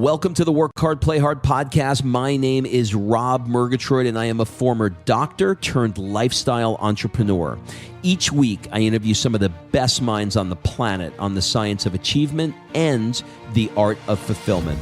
Welcome to the Work Hard, Play Hard podcast. My name is Rob Murgatroyd, and I am a former doctor turned lifestyle entrepreneur. Each week, I interview some of the best minds on the planet on the science of achievement and the art of fulfillment.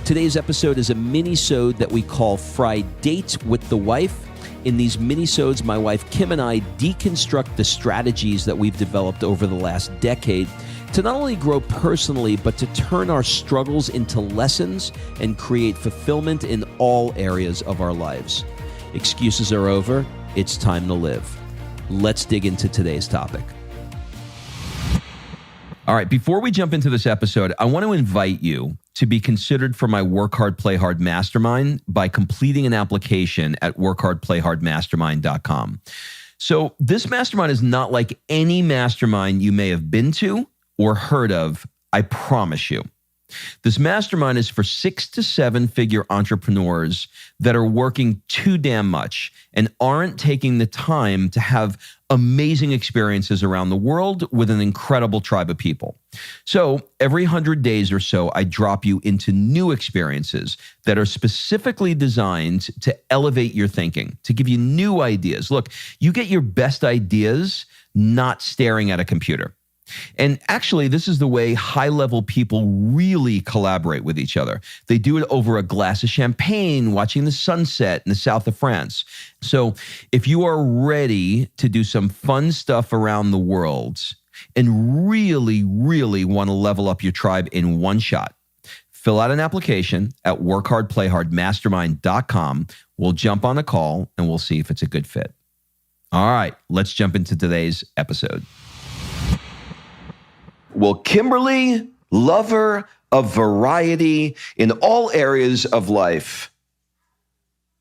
Today's episode is a mini-sode that we call Fri-Date with the Wife. In these mini-sodes, my wife Kim and I deconstruct the strategies that we've developed over the last decade to not only grow personally, but to turn our struggles into lessons and create fulfillment in all areas of our lives. Excuses are over. It's time to live. Let's dig into today's topic. All right, before we jump into this episode, I want to invite you to be considered for my Work Hard, Play Hard Mastermind by completing an application at workhardplayhardmastermind.com. So this mastermind is not like any mastermind you may have been to or heard of, I promise you. This mastermind is for 6 to 7 figure entrepreneurs that are working too damn much and aren't taking the time to have amazing experiences around the world with an incredible tribe of people. So every 100 days or so, I drop you into new experiences that are specifically designed to elevate your thinking, to give you new ideas. Look, you get your best ideas not staring at a computer. And actually, this is the way high-level people really collaborate with each other. They do it over a glass of champagne, watching the sunset in the south of France. So if you are ready to do some fun stuff around the world and really, really want to level up your tribe in one shot, fill out an application at workhardplayhardmastermind.com. We'll jump on a call and we'll see if it's a good fit. All right, let's jump into today's episode. Well, Kimberly, lover of variety in all areas of life,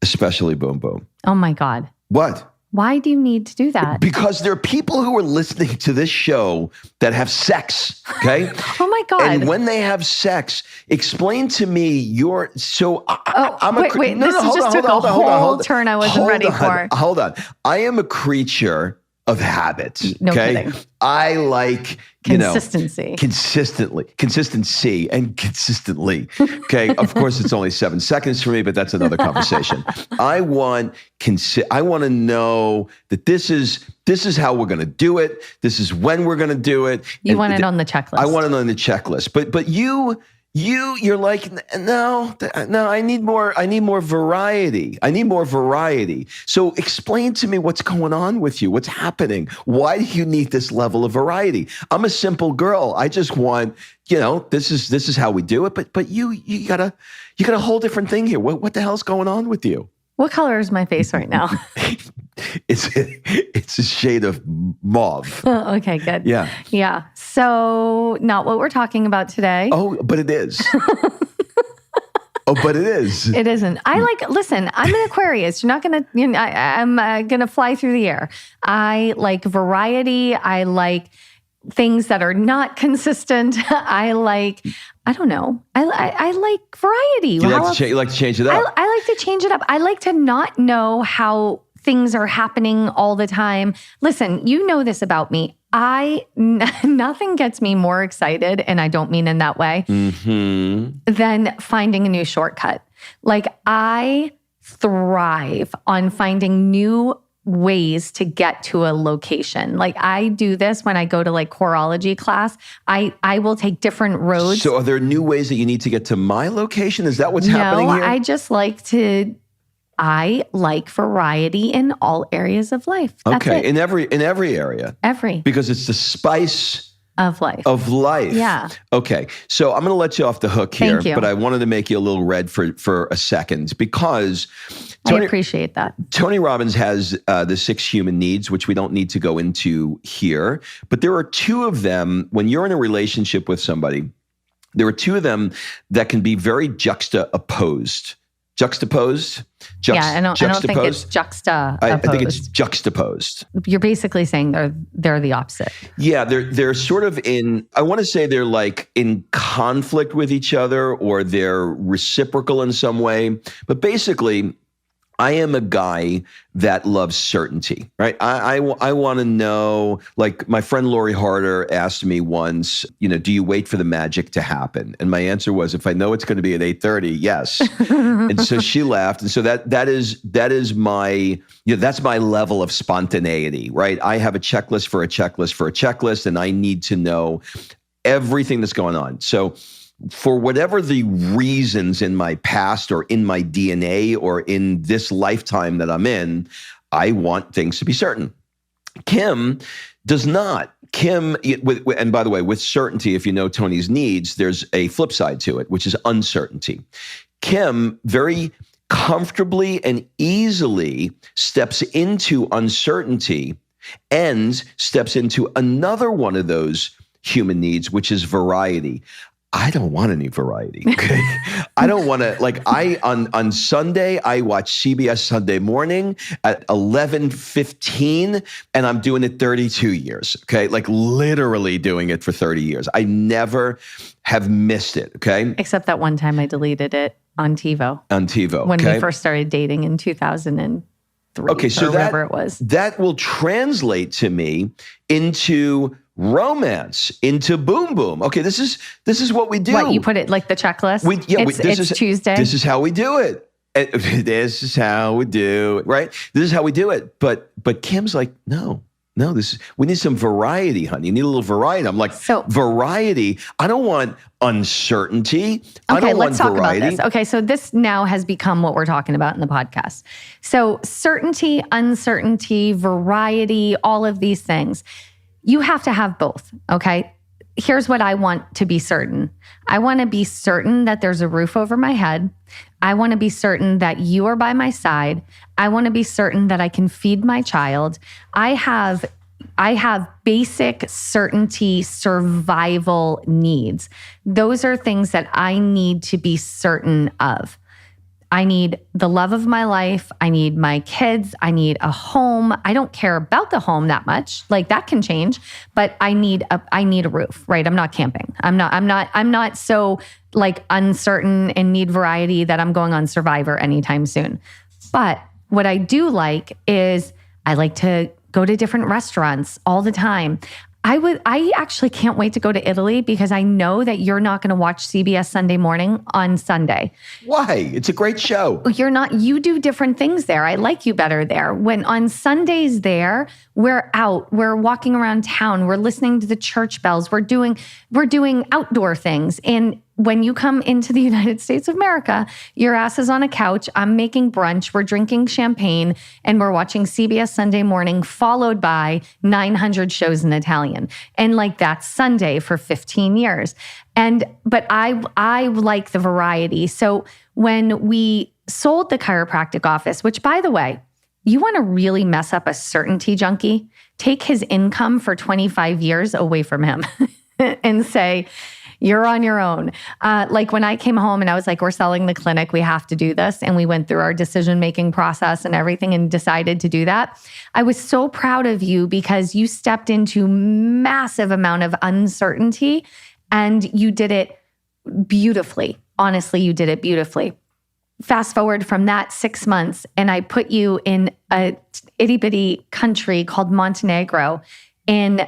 especially boom, boom. Oh my God. What? Why do you need to do that? Because there are people who are listening to this show that have sex, okay? Oh my God. And when they have sex, explain to me your, so I'm wait, this just took a whole turn I wasn't ready for. Hold on. I am a creature of habit. No okay? kidding. I like, consistency. Consistency and consistently. Okay. Of course, it's only 7 seconds for me, but that's another conversation. I want to know that this is how we're going to do it. This is when we're going to do it. You want it on the checklist. I want it on the checklist. But you're like, no, I need more variety. I need more variety. So explain to me what's going on with you. What's happening? Why do you need this level of variety? I'm a simple girl. I just want, this is how we do it. But you got a whole different thing here. What the hell's going on with you? What color is my face right now? It's a shade of mauve. Oh, okay, good. Yeah. Yeah. So not what we're talking about today. Oh, but it is. But it is. It isn't. Listen, I'm an Aquarius. You're not going to, I'm going to fly through the air. I like variety. I like things that are not consistent. I like variety. You like to change it up. I like to change it up. I like to not know how things are happening all the time. Listen, you know this about me. Nothing gets me more excited, and I don't mean in that way, than finding a new shortcut. Like, I thrive on finding new ways to get to a location. Like, I do this when I go to choreology class. I will take different roads. So are there new ways that you need to get to my location? Is that what's happening here? No, I like variety in all areas of life. That's okay, it. in every area. Because it's the spice of life. Yeah. Okay. So I'm going to let you off the hook here, Thank you. But I wanted to make you a little red for a second because I appreciate that. Tony Robbins has the 6 human needs, which we don't need to go into here, but there are 2 of them when you're in a relationship with somebody. There are 2 of them that can be very juxtaposed. Juxtaposed? I don't think it's juxtaposed. I think it's juxtaposed. You're basically saying they're the opposite. Yeah, they're sort of I want to say they're like in conflict with each other or they're reciprocal in some way. But basically, I am a guy that loves certainty, right? I want to know, like my friend Lori Harder asked me once, do you wait for the magic to happen? And my answer was, if I know it's going to be at 8:30, yes. And so she laughed. And so that is my, that's my level of spontaneity, right? I have a checklist for a checklist for a checklist, and I need to know everything that's going on. So for whatever the reasons in my past or in my DNA or in this lifetime that I'm in, I want things to be certain. Kim does not. Kim, and by the way, with certainty, if you know Tony's needs, there's a flip side to it, which is uncertainty. Kim very comfortably and easily steps into uncertainty and steps into another one of those human needs, which is variety. I don't want any variety. Okay? I don't want to, on Sunday, I watch CBS Sunday Morning at 11:15, and I'm doing it 32 years. Okay. Literally doing it for 30 years. I never have missed it. Okay. Except that one time I deleted it on TiVo. On TiVo. When we first started dating in 2003. Okay. So whatever it was. That will translate to me into romance, into boom boom. Okay, this is what we do. What, you put it like the checklist? It's Tuesday. This is how we do it. This is how we do it, right? This is how we do it. But Kim's like, no, we need some variety, honey. You need a little variety. I'm like, variety? I don't want uncertainty. I don't want variety. About this. Okay, so this now has become what we're talking about in the podcast. So certainty, uncertainty, variety, all of these things. You have to have both, okay? Here's what I want to be certain. I want to be certain that there's a roof over my head. I want to be certain that you are by my side. I want to be certain that I can feed my child. I have basic certainty survival needs. Those are things that I need to be certain of. I need the love of my life. I need my kids. I need a home. I don't care about the home that much. That can change, but I need a roof, right? I'm not camping. I'm not so uncertain and need variety that I'm going on Survivor anytime soon. But what I do like is I like to go to different restaurants all the time. I actually can't wait to go to Italy because I know that you're not going to watch CBS Sunday Morning on Sunday. Why? It's a great show. You're not. You do different things there. I like you better there. When on Sundays there, we're out. We're walking around town. We're listening to the church bells. We're doing outdoor things. And when you come into the United States of America, your ass is on a couch. I'm making brunch. We're drinking champagne and we're watching CBS Sunday Morning, followed by 900 shows in Italian. And that's Sunday for 15 years. But I like the variety. So when we sold the chiropractic office, which by the way, you want to really mess up a certainty junkie, take his income for 25 years away from him and say, you're on your own. When I came home and I was like, we're selling the clinic, we have to do this. And we went through our decision-making process and everything and decided to do that. I was so proud of you because you stepped into massive amount of uncertainty and you did it beautifully. Honestly, you did it beautifully. Fast forward from that 6 months and I put you in a itty bitty country called Montenegro in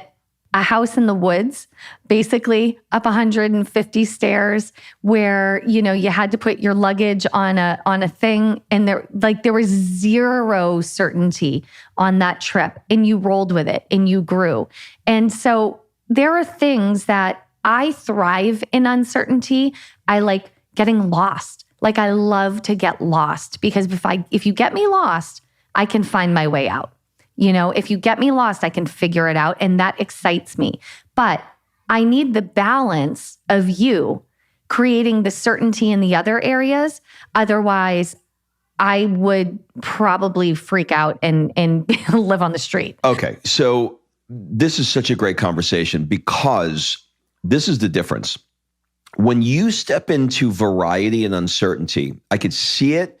a house in the woods, basically up 150 stairs where, you had to put your luggage on a thing. And there was zero certainty on that trip and you rolled with it and you grew. And so there are things that I thrive in uncertainty. I like getting lost. I love to get lost because if you get me lost, I can find my way out. If you get me lost, I can figure it out. And that excites me. But I need the balance of you creating the certainty in the other areas. Otherwise, I would probably freak out and live on the street. Okay. So this is such a great conversation because this is the difference. When you step into variety and uncertainty, I could see it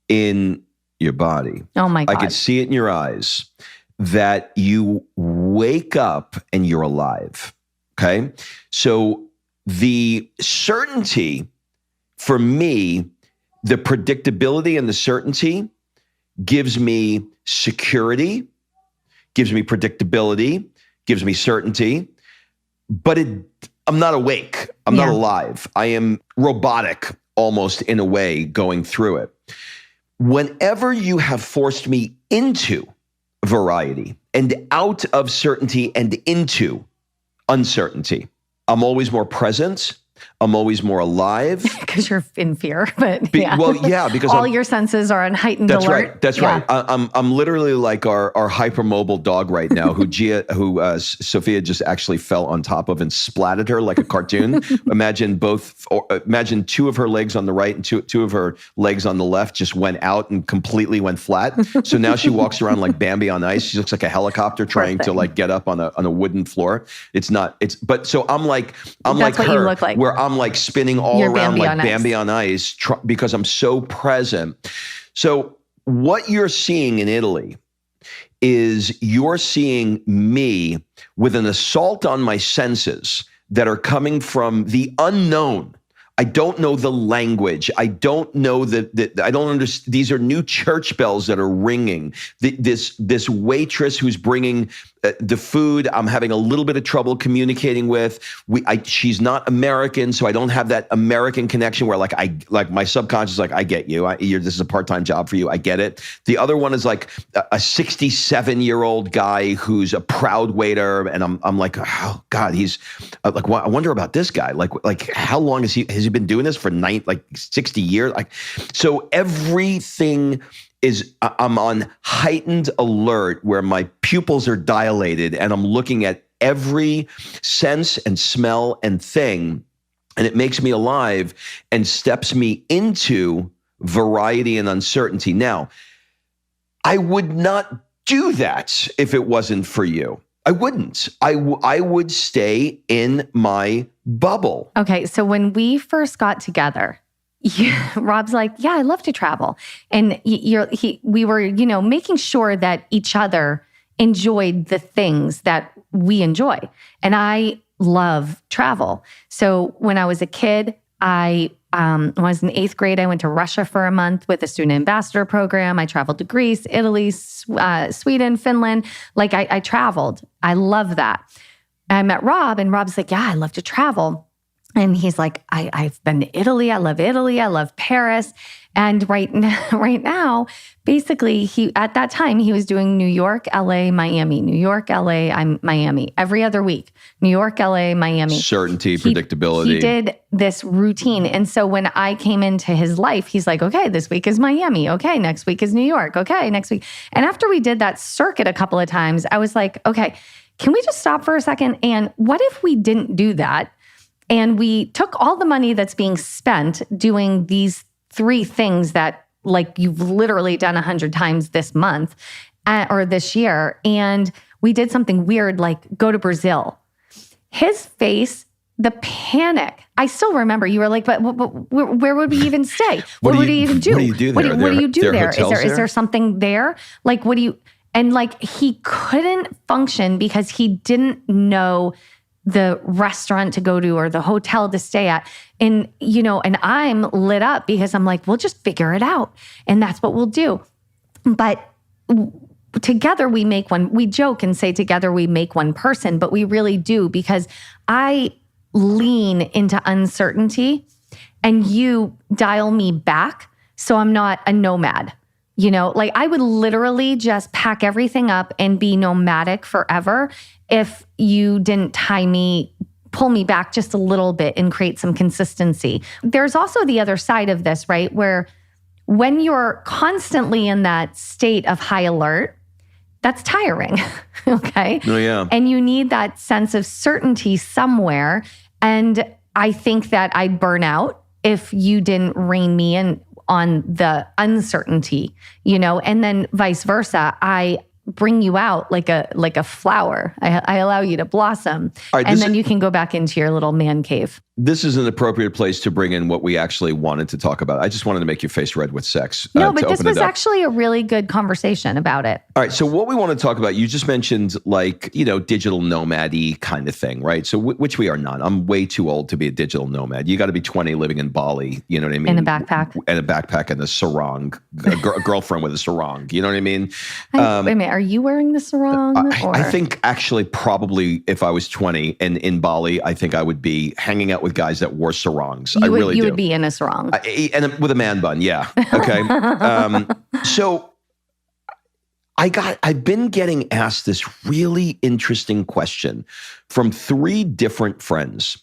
in your body. Oh my God. I could see it in your eyes that you wake up and you're alive. Okay. So the certainty for me, the predictability and the certainty gives me security, gives me predictability, gives me certainty, but I'm not awake. I'm not alive. I am robotic almost in a way going through it. Whenever you have forced me into variety and out of certainty and into uncertainty, I'm always more present. I'm always more alive. Because you're in fear, but because all your senses are on heightened alert. That's right. I'm literally like our hypermobile dog right now, who Sophia just actually fell on top of and splatted her like a cartoon. Imagine two of her legs on the right and two of her legs on the left just went out and completely went flat. So now she walks around like Bambi on ice. She looks like a helicopter trying to like get up on a wooden floor. So I'm like That's what her, you look like. where I'm like spinning all You're around Bambi like on Bambi on ice because I'm so present. So what you're seeing in Italy is you're seeing me with an assault on my senses that are coming from the unknown. I don't know the language. I don't know I don't understand. These are new church bells that are ringing. This waitress who's bringing the food, I'm having a little bit of trouble communicating with. She's not American, so I don't have that American connection where like my subconscious is like, I get you. This is a part-time job for you. I get it. The other one is like a 67-year-old guy who's a proud waiter, and I'm like, oh God, he's like, I wonder about this guy. Like how long has he been doing this for 60 years? So everything is, I'm on heightened alert where my pupils are dilated and I'm looking at every sense and smell and thing, and it makes me alive and steps me into variety and uncertainty. Now, I would not do that if it wasn't for you. I wouldn't. I would stay in my bubble. Okay, so when we first got together, Rob's like, yeah, I love to travel. And we were, making sure that each other enjoyed the things that we enjoy. And I love travel. So when I was a kid, when I was in 8th grade, I went to Russia for a month with a student ambassador program. I traveled to Greece, Italy, Sweden, Finland. Like I traveled. I love that. I met Rob, and Rob's like, yeah, I love to travel. And he's like, I've been to Italy. I love Paris. And right now, basically, at that time, he was doing New York, LA, Miami, New York, LA, Miami, every other week, New York, LA, Miami. Certainty, predictability. He did this routine. And so when I came into his life, he's like, okay, this week is Miami. Okay, next week is New York. Okay, next week. And after we did that circuit a couple of times, I was like, okay, can we just stop for a second? And what if we didn't do that? And we took all the money that's being spent doing these 3 things that like you've literally done 100 times this month or this year. And we did something weird, like go to Brazil. His face, the panic. I still remember you were like, but where would we even stay? What would we even do? What do you do there? What do you do there? Is there something there? Like, what do you, and like he couldn't function because he didn't know the restaurant to go to or the hotel to stay at. And, and I'm lit up because I'm like, we'll just figure it out. And that's what we'll do. But together we joke and say together we make one person, but we really do, because I lean into uncertainty and you dial me back. So I'm not a nomad. Like I would literally just pack everything up and be nomadic forever if you didn't pull me back just a little bit and create some consistency. There's also the other side of this, right? Where when you're constantly in that state of high alert, that's tiring, okay? Oh, yeah. And you need that sense of certainty somewhere. And I think that I'd burn out if you didn't rein me in on the uncertainty, and then vice versa. I bring you out like a flower. I allow you to blossom. Right, and then you can go back into your little man cave. This is an appropriate place to bring in what we actually wanted to talk about. I just wanted to make your face red with sex. No, but this was actually a really good conversation about it. All right. So what we want to talk about, you just mentioned like, digital nomad-y kind of thing, right? So which we are not. I'm way too old to be a digital nomad. You got to be 20 living in Bali, you know what I mean? In a backpack. And a backpack and a sarong, a girlfriend with a sarong, you know what I mean? Wait a minute, are you wearing the sarong? I think actually probably if I was 20 and in Bali, I think I would be hanging out with guys that wore sarongs. You really would be in a sarong. And with a man bun, yeah. Okay. So I've been getting asked this really interesting question from 3 different friends,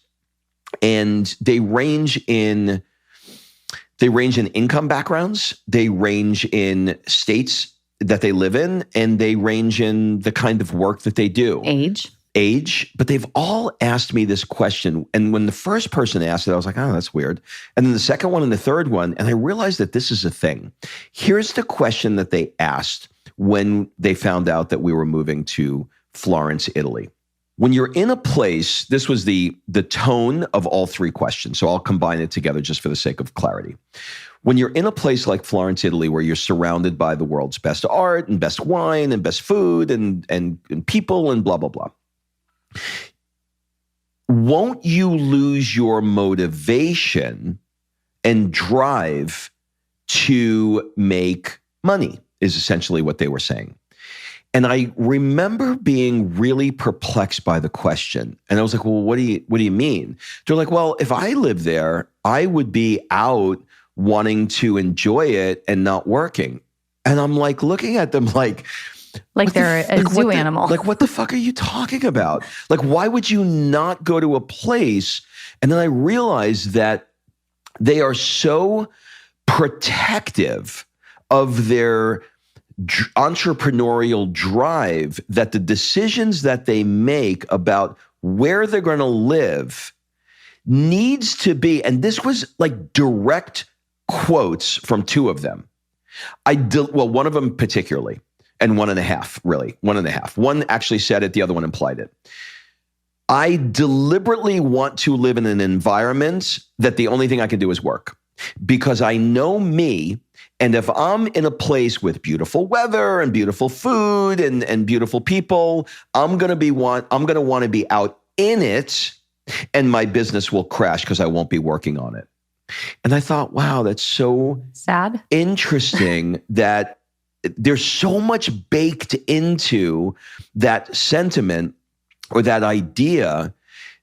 and they range in income backgrounds, they range in states that they live in, and they range in the kind of work that they do. Age, but they've all asked me this question. And when the first person asked it, I was like, oh, that's weird. And then the second one and the third one, and I realized that this is a thing. Here's the question that they asked when they found out that we were moving to Florence, Italy. When you're in a place, this was the tone of all 3 questions. So I'll combine it together just for the sake of clarity. When you're in a place like Florence, Italy, where you're surrounded by the world's best art and best wine and best food and people and blah, blah, blah, won't you lose your motivation and drive to make money? Is essentially what they were saying. And I remember being really perplexed by the question. And I was like, well, what do you mean? They're like, well, if I lived there, I would be out wanting to enjoy it and not working. And I'm like looking at them like they're a zoo animal. Like, what the fuck are you talking about? Like, why would you not go to a place? And then I realized that they are so protective of their entrepreneurial drive that the decisions that they make about where they're going to live needs to be, and this was like direct quotes from 2 of them. One of them particularly, and 1.5, really, 1.5. One actually said it, the other one implied it. I deliberately want to live in an environment that the only thing I can do is work, because I know me. And if I'm in a place with beautiful weather and beautiful food and beautiful people, I'm going to want to be out in it, and my business will crash because I won't be working on it. And I thought, wow, that's so sad, interesting that there's so much baked into that sentiment or that idea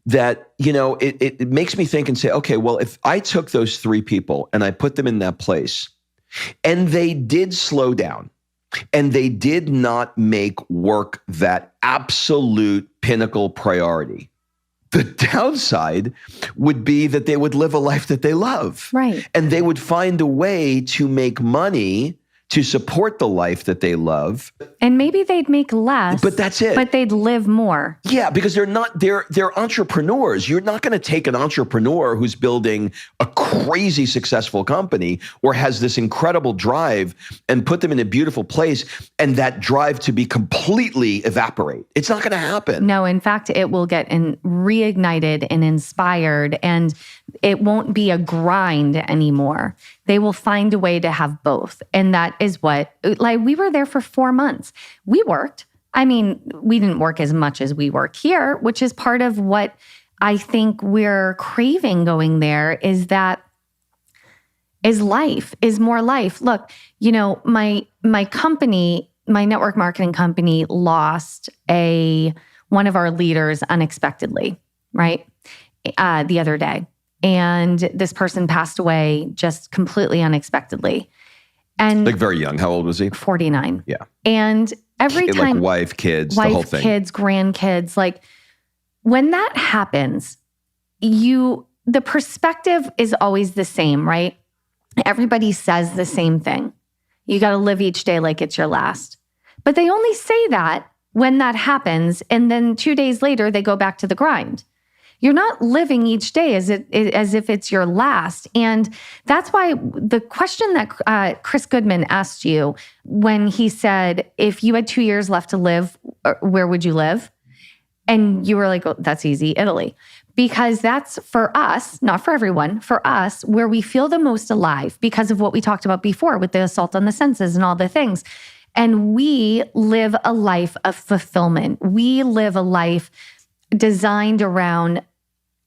that, it makes me think and say, okay, well, if I took those 3 people and I put them in that place, and they did slow down, and they did not make work that absolute pinnacle priority, the downside would be that they would live a life that they love. Right. And they would find a way to make money to support the life that they love. And maybe they'd make less. But that's it. But they'd live more. Yeah, because they're entrepreneurs. You're not going to take an entrepreneur who's building a crazy successful company or has this incredible drive and put them in a beautiful place and that drive to be completely evaporate. It's not going to happen. No, in fact, it will get reignited and inspired, and it won't be a grind anymore. They will find a way to have both. And that is what, like, we were there for 4 months. We worked. I mean, we didn't work as much as we work here, which is part of what I think we're craving going there, is that is life, is more life. Look, my company, my network marketing company, lost one of our leaders unexpectedly, right? The other day. And this person passed away just completely unexpectedly. And like very young. How old was he? 49. Yeah. And every time, like wife, kids, the whole thing. Kids, grandkids, like when that happens, the perspective is always the same, right? Everybody says the same thing. You got to live each day like it's your last. But they only say that when that happens. And then 2 days later, they go back to the grind. You're not living each day as if it's your last. And that's why the question that Chris Goodman asked you when he said, if you had 2 years left to live, where would you live? And you were like, oh, that's easy, Italy. Because that's for us, not for everyone, for us, where we feel the most alive because of what we talked about before with the assault on the senses and all the things. And we live a life of fulfillment. We live a life designed around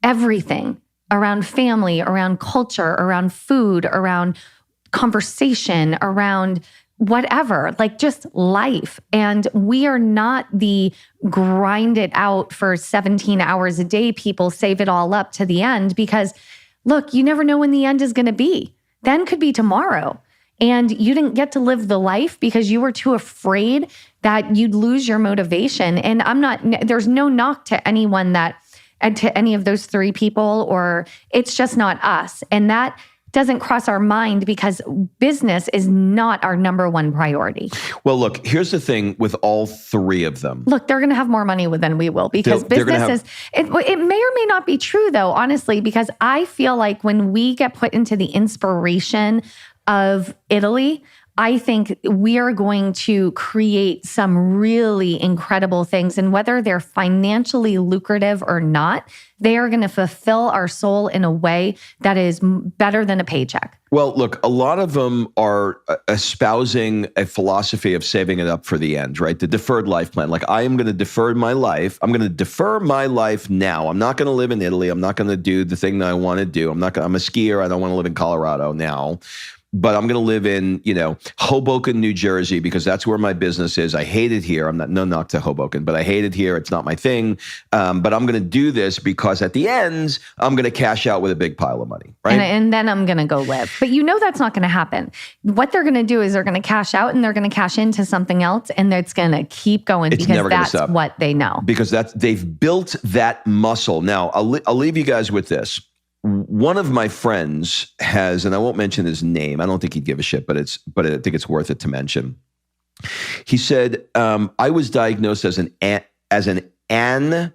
everything, around family, around culture, around food, around conversation, around whatever, like just life. And we are not the grind it out for 17 hours a day people, save it all up to the end, because look, you never know when the end is going to be. The end could be tomorrow. And you didn't get to live the life because you were too afraid that you'd lose your motivation. And there's no knock to anyone to any of those three people, or it's just not us. And that doesn't cross our mind because business is not our number one priority. Well, look, here's the thing with all three of them. Look, they're going to have more money than we will because business it may or may not be true though, honestly, because I feel like when we get put into the inspiration of Italy, I think we are going to create some really incredible things. And whether they're financially lucrative or not, they are going to fulfill our soul in a way that is better than a paycheck. Well, look, a lot of them are espousing a philosophy of saving it up for the end, right? The deferred life plan. Like, I am going to defer my life. I'm going to defer my life now. I'm not going to live in Italy. I'm not going to do the thing that I want to do. I'm a skier. I don't want to live in Colorado now. But I'm going to live in, Hoboken, New Jersey, because that's where my business is. I hate it here. No knock to Hoboken, but I hate it here. It's not my thing. But I'm going to do this because at the end, I'm going to cash out with a big pile of money, right? And then I'm going to go live. But that's not going to happen. What they're going to do is they're going to cash out and they're going to cash into something else, and it's going to keep going because that's what they know. Because they've built that muscle. Now, I'll leave you guys with this. One of my friends has, and I won't mention his name. I don't think he'd give a shit, but I think it's worth it to mention. He said, I was diagnosed as an anhedonist,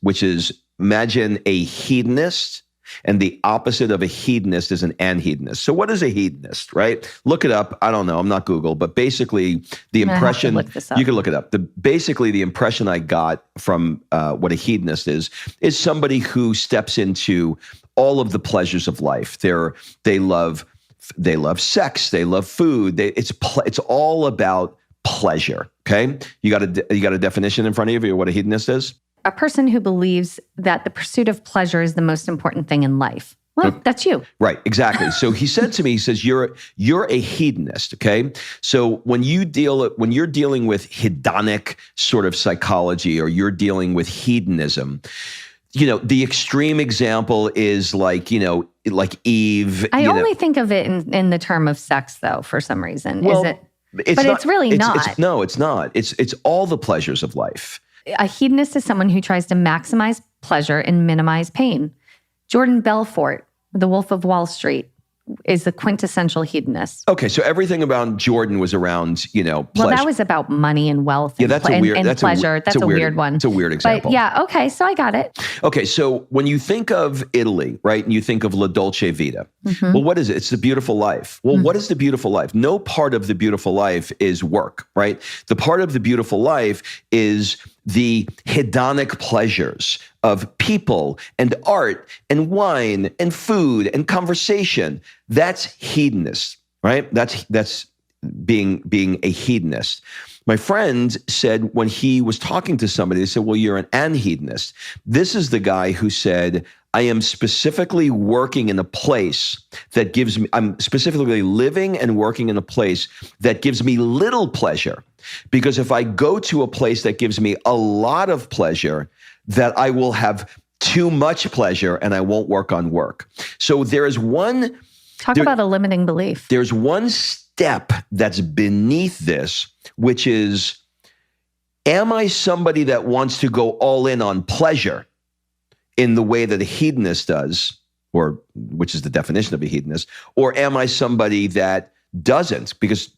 which is, imagine a hedonist, and the opposite of a hedonist is an anhedonist. So what is a hedonist, right? Look it up. I don't know. I'm not Google, but basically the impression, you can look it up. Basically the impression I got from what a hedonist is somebody who steps into all of the pleasures of life. They love sex. They love food. It's all about pleasure. Okay. You got a definition in front of you of what a hedonist is? A person who believes that the pursuit of pleasure is the most important thing in life. Well, that's you. Right, exactly. So he said to me, he says, you're a hedonist, okay? So when you're dealing with hedonic sort of psychology, or you're dealing with hedonism, the extreme example is like Eve. I only think of it in the term of sex, though, for some reason. Well, is it? It's really not. No, it's not. It's all the pleasures of life. A hedonist is someone who tries to maximize pleasure and minimize pain. Jordan Belfort, the Wolf of Wall Street, is the quintessential hedonist. Okay, so everything about Jordan was around, pleasure. Well, that was about money and wealth and, that's pleasure. That's a weird one. It's a weird example. But yeah, okay, so I got it. Okay, so when you think of Italy, right, and you think of La Dolce Vita, well, what is it? It's the beautiful life. Well, what is the beautiful life? No part of the beautiful life is work, right? The part of the beautiful life is the hedonic pleasures of people and art and wine and food and conversation. That's hedonist, right? That's being a hedonist. My friend said when he was talking to somebody, they said, well, you're an anhedonist. This is the guy who said, I am specifically working in a place that I'm specifically living and working in a place that gives me little pleasure. Because if I go to a place that gives me a lot of pleasure, that I will have too much pleasure and I won't work on work. So there is one... Talk about a limiting belief. There's one step that's beneath this, which is, am I somebody that wants to go all in on pleasure in the way that a hedonist does, or which is the definition of a hedonist, or am I somebody that doesn't? Because,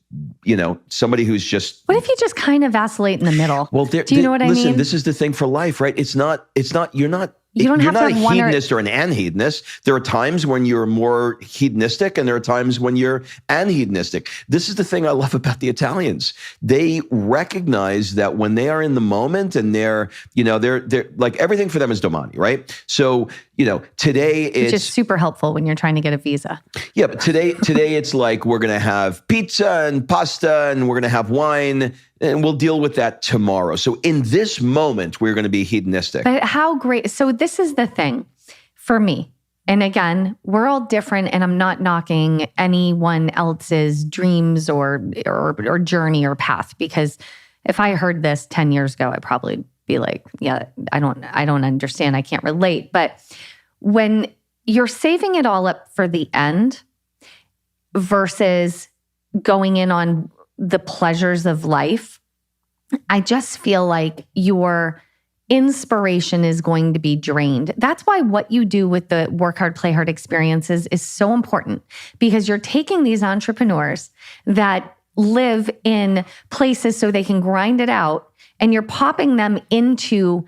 somebody who's just... What if you just kind of vacillate in the middle? Well, do you know what I mean? Listen, this is the thing for life, right? You're not You don't You're have not to a have one hedonist or an anhedonist. There are times when you're more hedonistic and there are times when you're anhedonistic. This is the thing I love about the Italians. They recognize that when they are in the moment and they're like everything for them is domani, right? So Today Which is super helpful when you're trying to get a visa. Yeah, but today it's like we're going to have pizza and pasta and we're going to have wine and we'll deal with that tomorrow. So in this moment, we're going to be hedonistic. But how great. So this is the thing for me. And again, we're all different and I'm not knocking anyone else's dreams or journey or path, because if I heard this 10 years ago, I'd probably be like, yeah, I don't understand. I can't relate. But when you're saving it all up for the end versus going in on the pleasures of life, I just feel like your inspiration is going to be drained. That's why what you do with the work hard, play hard experiences is so important, because you're taking these entrepreneurs that live in places so they can grind it out, and you're popping them into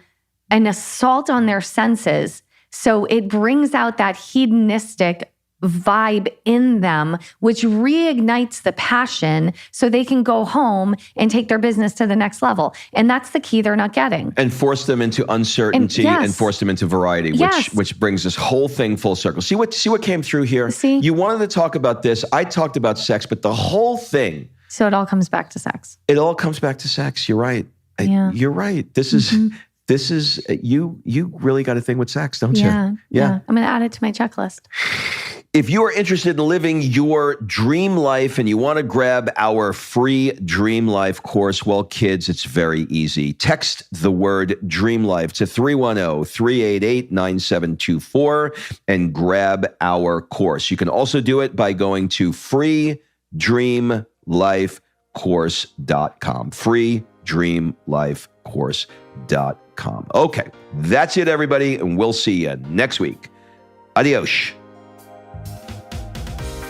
an assault on their senses. So it brings out that hedonistic vibe in them, which reignites the passion so they can go home and take their business to the next level. And that's the key they're not getting. And force them into uncertainty and force them into variety, which brings this whole thing full circle. See what came through here? See? You wanted to talk about this. I talked about sex, but the whole thing. So it all comes back to sex. It all comes back to sex. You're right. You're right. This is you really got a thing with sex, don't you? Yeah. I'm going to add it to my checklist. If you are interested in living your dream life and you want to grab our free Dream Life course, well, kids, it's very easy. Text the word Dream Life to 310-388-9724 and grab our course. You can also do it by going to freedreamlifecourse.com. freedreamlifecourse.com. Okay, that's it, everybody, and we'll see you next week. Adios.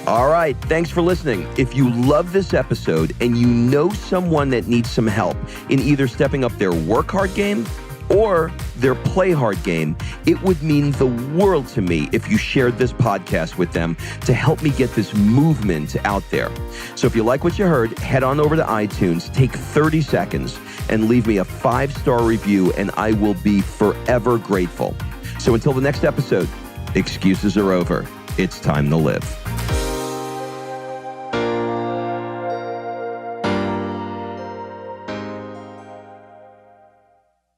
All right, thanks for listening. If you love this episode and you know someone that needs some help in either stepping up their work hard game or their play hard game, it would mean the world to me if you shared this podcast with them to help me get this movement out there. So if you like what you heard, head on over to iTunes, take 30 seconds and leave me a 5-star review, and I will be forever grateful. So until the next episode, excuses are over. It's time to live.